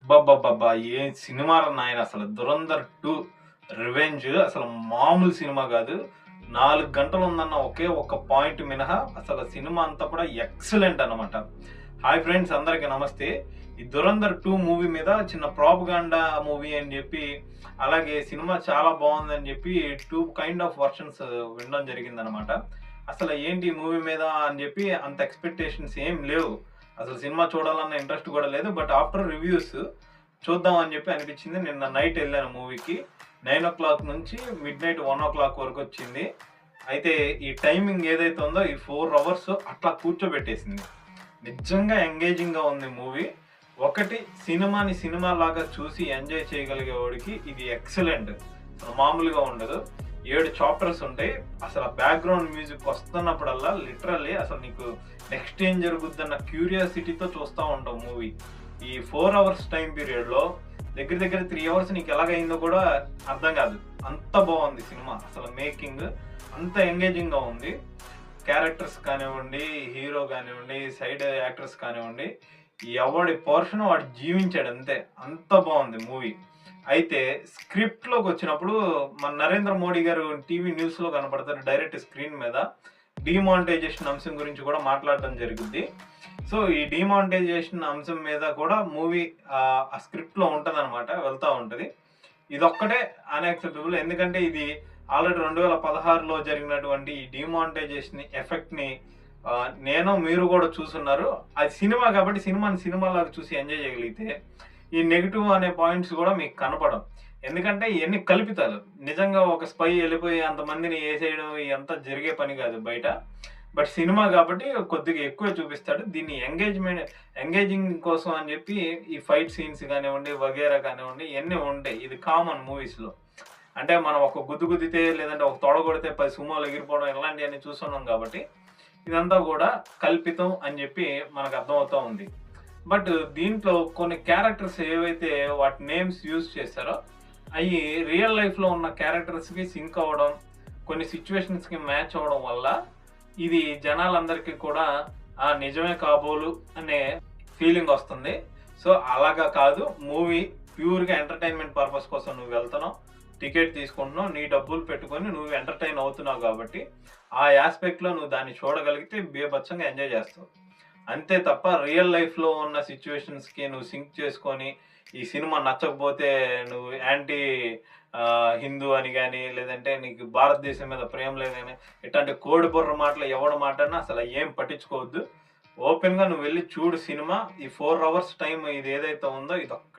అబ్బబ్బబ్బబ్బా! ఏం సినిమారా నాయన అసలు 'ధురంధర్ 2 రివెంజ్' అసలు మామూలు సినిమా గాదు. 4 గంటలు ఉందన్న ఒకే ఒక్క పాయింట్ మినహా అసలు సినిమా అంతా కూడా ఎక్సలెంట్ అన్నమాట. హాయ్ ఫ్రెండ్స్, అందరికి నమస్తే. ఈ 'ధురంధర్ 2' మూవీ మీద చిన్న ప్రాపగాండా మూవీ అని జెప్పి, అలాగే సినిమా చాలా బావుందని జెప్పి 2 కైండ్ ఆఫ్ వర్షన్స్ వినడం జరిగిందనమాట. అసలు ఏంటి ఈ మూవీ మీద అని జెప్పి అంత ఎక్స్‌పెక్టేషన్స్ ఏం లేవు. అసలు సినిమా చూడాలన్న ఇంట్రెస్ట్ కూడా లేదు. బట్ ఆఫ్టర్ రివ్యూస్ చూద్దాం అని చెప్పి అనిపించింది. నిన్న నైట్ వెళ్ళాను మూవీకి. 9:00 నుంచి మిడ్‌నైట్ 1:00 వరకు వచ్చింది. అయితే ఈ టైమింగ్ ఏదైతే ఉందో ఈ 4 అవర్స్ అట్లా కూర్చోబెట్టేసింది. నిజంగా ఎంగేజింగ్‌గా ఉంది మూవీ. ఒకటి సినిమాని సినిమాలాగా చూసి ఎంజాయ్ చేయగలిగేవాడికి ఇది ఎక్సలెంట్. అసలు మామూలుగా ఉండదు. 7 చాప్టర్స్ ఉంటాయి. అసలు ఆ బ్యాక్‌గ్రౌండ్ మ్యూజిక్ వస్తున్నప్పుడల్లా లిటరల్లీ అసలు నీకు నెక్స్ట్ ఏం జరుగుద్దన్న క్యూరియాసిటీతో చూస్తా ఉంటావు మూవీ. ఈ 4 అవర్స్ టైం పీరియడ్‌లో దగ్గర దగ్గర 3 అవర్స్ నీకు ఎలాగయిందో కూడా అర్థం కాదు. అంత బాగుంది సినిమా. అసలు మేకింగ్ అంత ఎంగేజింగ్‌గా ఉంది. క్యారెక్టర్స్ కానివ్వండి, హీరో కానివ్వండి, సైడ్ యాక్టర్స్ కానివ్వండి, ఎవడి పోర్షన్ వాడు జీవించాడు అంతే. అంత బాగుంది మూవీ. అయితే స్క్రిప్ట్‌లోకి వచ్చినప్పుడు మన నరేంద్ర మోడీ గారు టీవీ న్యూస్‌లో కనపడతారు డైరెక్ట్ స్క్రీన్ మీద. డీమానిటైజేషన్ అంశం గురించి కూడా మాట్లాడడం జరుగుద్ది. సో, ఈ డీమానిటైజేషన్ అంశం మీద కూడా మూవీ ఆ స్క్రిప్ట్‌లో ఉంటదనమాట. వెళ్తా ఉంటది. ఇదొక్కటే అన్‌యాక్సెప్టబుల్. ఎందుకంటే ఇది ఆల్రెడీ 2016లో జరిగినటువంటి ఈ డీమానిటైజేషన్ ఎఫెక్ట్‌ని నేను మీరు కూడా చూసున్నారు. అది సినిమా కాబట్టి సినిమాని సినిమాలాగా చూసి ఎంజాయ్ చేయగలిగితే ఈ నెగెటివ్ అనే పాయింట్స్ కూడా మీకు కనపడవు. ఎందుకంటే ఇయన్నీ కల్పితాలు. నిజంగా ఒక స్పై ఎళ్ళిపోయి అంతమందిని ఏసేయడం ఇయంతా జరిగే పని కాదు బయట. బట్ సినిమా కాబట్టి కొద్దిగా ఎక్కువే చూపిస్తాడు. దీన్ని ఎంగేజింగ్ కోసం అని చెప్పి ఈ ఫైట్ సీన్స్ కానివ్వండి, వగైరా కానివ్వండి ఇయన్నీ ఉంటాయి. ఇది కామన్ మూవీస్‌లో. అంటే మనం ఒక గుద్దు గుద్దితే లేదంటే ఒక తొడ కొడితే 10 సుమోలు ఎగిరిపోవడం ఇలాంటియన్నీ చూస్తున్నాం కాబట్టి ఇదంతా కూడా కల్పితం అని చెప్పి మనకు అర్థమవుతా ఉంది. బట్ దీంట్లో కొన్ని క్యారెక్టర్స్ ఏవైతే వాటి నేమ్స్ యూజ్ చేశారో అయి రియల్ లైఫ్‌లో ఉన్న క్యారెక్టర్స్‌కి సింక్ అవ్వడం, కొన్ని సిట్యుయేషన్స్‌కి మ్యాచ్ అవ్వడం వల్ల ఇది జనాలందరికీ కూడా నిజమే కాబోలు అనే ఫీలింగ్ వస్తుంది. సో, అలాగా కాదు. మూవీ ప్యూర్‌గా ఎంటర్‌టైన్‌మెంట్ పర్పస్ కోసం నువ్వు వెళ్తున్నావు. టికెట్ తీసుకుంటున్నావు. నీ డబ్బులు పెట్టుకొని నువ్వు ఎంటర్‌టైన్ అవుతున్నావు కాబట్టి ఆ యాస్పెక్ట్‌లో నువ్వు దాన్ని చూడగలిగితే బీభత్సంగా ఎంజాయ్ చేస్తావు. అంతే తప్ప రియల్ లైఫ్‌లో ఉన్న సిట్యుయేషన్స్‌కి నువ్వు సింక్ చేసుకొని ఈ సినిమా నచ్చకపోతే నువ్వు యాంటీ హిందూ అని గాని, లేదంటే నీకు భారతదేశం మీద ప్రేమ లేదని ఇట్లాంటి కోడి బుర్ర మాటలు ఎవడు మాట్లాడినా అసలు ఏం పట్టించుకోవద్దు. ఓపెన్‌గా నువ్వు వెళ్లి చూడు సినిమా. ఈ 4 అవర్స్ టైమ్ ఇది ఏదైతే ఉందో ఇదొక్కటే